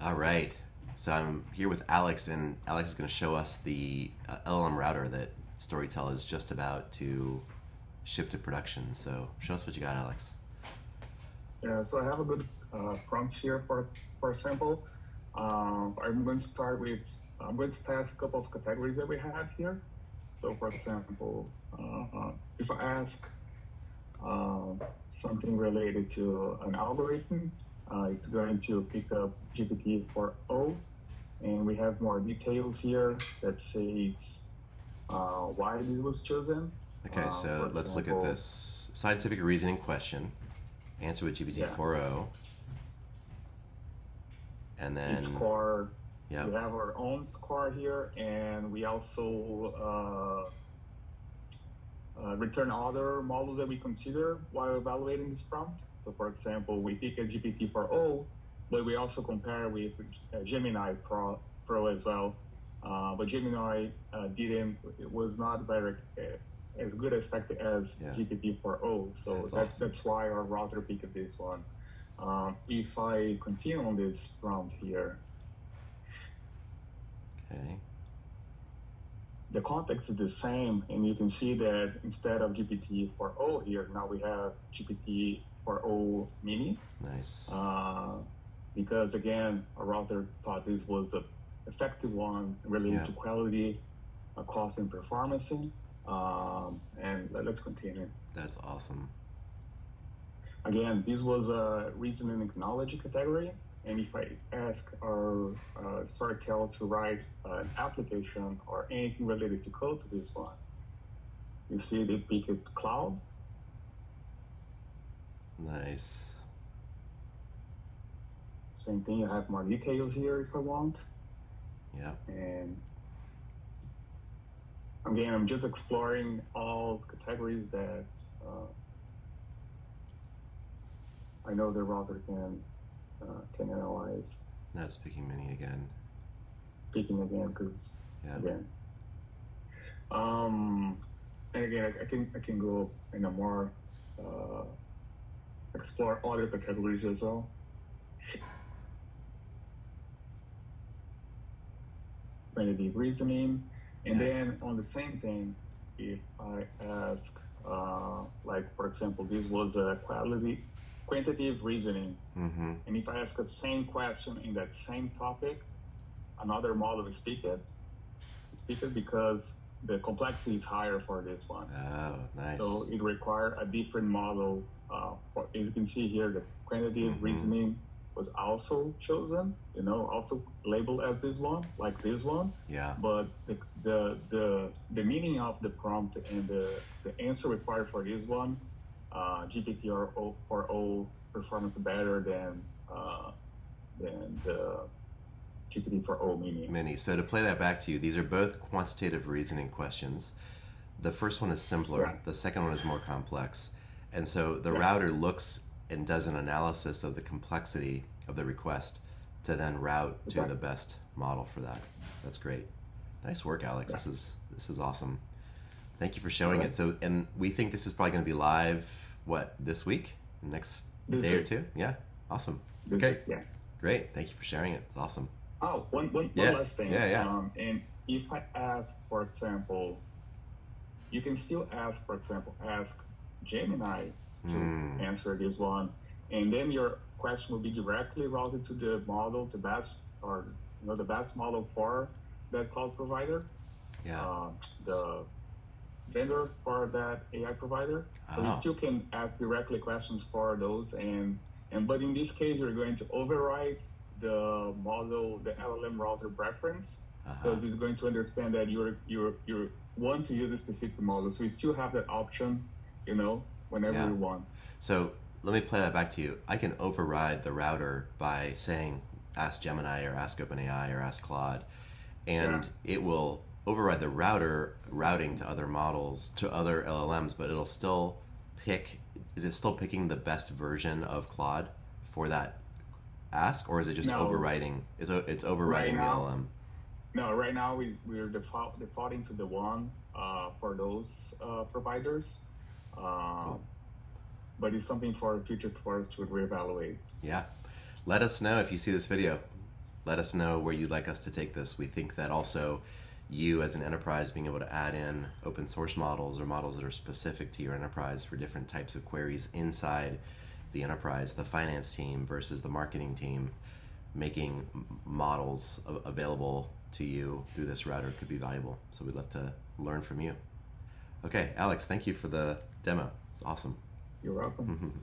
All right. So I'm here with Alex, and Alex is going to show us the LLM router that Storytell is just about to ship to production. So show us what you got, Alex. Yeah, so I have a good prompt here for example. I'm going to start with, I'm going to test a couple of categories that we have here. So for example, if I ask something related to an algorithm, it's going to pick up GPT-4o, and we have more details here that says why this was chosen. Okay, so let's look at this scientific reasoning question. Answer with GPT-4o. And then each score, yep. We have our own score here, and we also return other models that we consider while evaluating this prompt. So for example, we pick a GPT-4o, but we also compare with Gemini Pro as well. But Gemini it was not very as good expected as GPT-4o. So that's why our router picked this one. If I continue on this prompt here, okay, the context is the same, and you can see that instead of GPT-4o here, now we have GPT-4o mini. Nice. Because again, our router thought this was an effective one related to quality, cost, and performance. And let's continue. That's awesome. Again, this was a reasoning and knowledge category. And if I ask our Storytell to write an application or anything related to code to this one, you see they picked cloud. Nice. Same thing, you have more details here if I want. Yeah. And again, I'm just exploring all categories that I know the router can analyze. That's picking mini again. Picking again, because again. And again, I can go in a more explore other categories as well. Maybe reasoning, and then on the same thing, if I ask, like for example, this was a quantitative reasoning, and if I ask the same question in that same topic, another model will speak it because the complexity is higher for this one. Oh, nice. So it requires a different model. As you can see here, the quantitative reasoning was also chosen, also labeled as this one, like this one. Yeah. But the meaning of the prompt and the answer required for this one, GPT-4o performance better than the GPT-4o mini. So to play that back to you, these are both quantitative reasoning questions. The first one is simpler. The second one is more complex. And so the router looks and does an analysis of the complexity of the request to then route to the best model for that. That's great. Nice work, Alex. This is awesome. Thank you for showing it. So, and we think this is probably going to be live, this week? Next day or two? Yeah? Awesome. Okay. Yeah. Great. Thank you for sharing it. It's awesome. Oh, one last thing. Yeah. And if I ask, for example, you can still ask Gemini to answer this one, and then your question will be directly routed to the model, the best model for that cloud provider, the vendor for that AI provider. So you still can ask directly questions for those, but in this case, you're going to override the model, the LLM router preference, because it's going to understand that you want to use a specific model. So you still have that option, whenever you want. So let me play that back to you. I can override the router by saying, ask Gemini or ask OpenAI or ask Claude, and it will override the router routing to other models, to other LLMs, but it'll still pick, is it still picking the best version of Claude for that ask, or is it just overriding? It's overriding the LLM. No, right now we're defaulting to the one for those providers. But it's something for future for us to reevaluate. Yeah. Let us know if you see this video. Let us know where you'd like us to take this. We think that also you as an enterprise being able to add in open source models or models that are specific to your enterprise for different types of queries inside the enterprise, the finance team versus the marketing team, making models available to you through this router could be valuable. So we'd love to learn from you. Okay, Alex, thank you for the demo. It's awesome. You're welcome.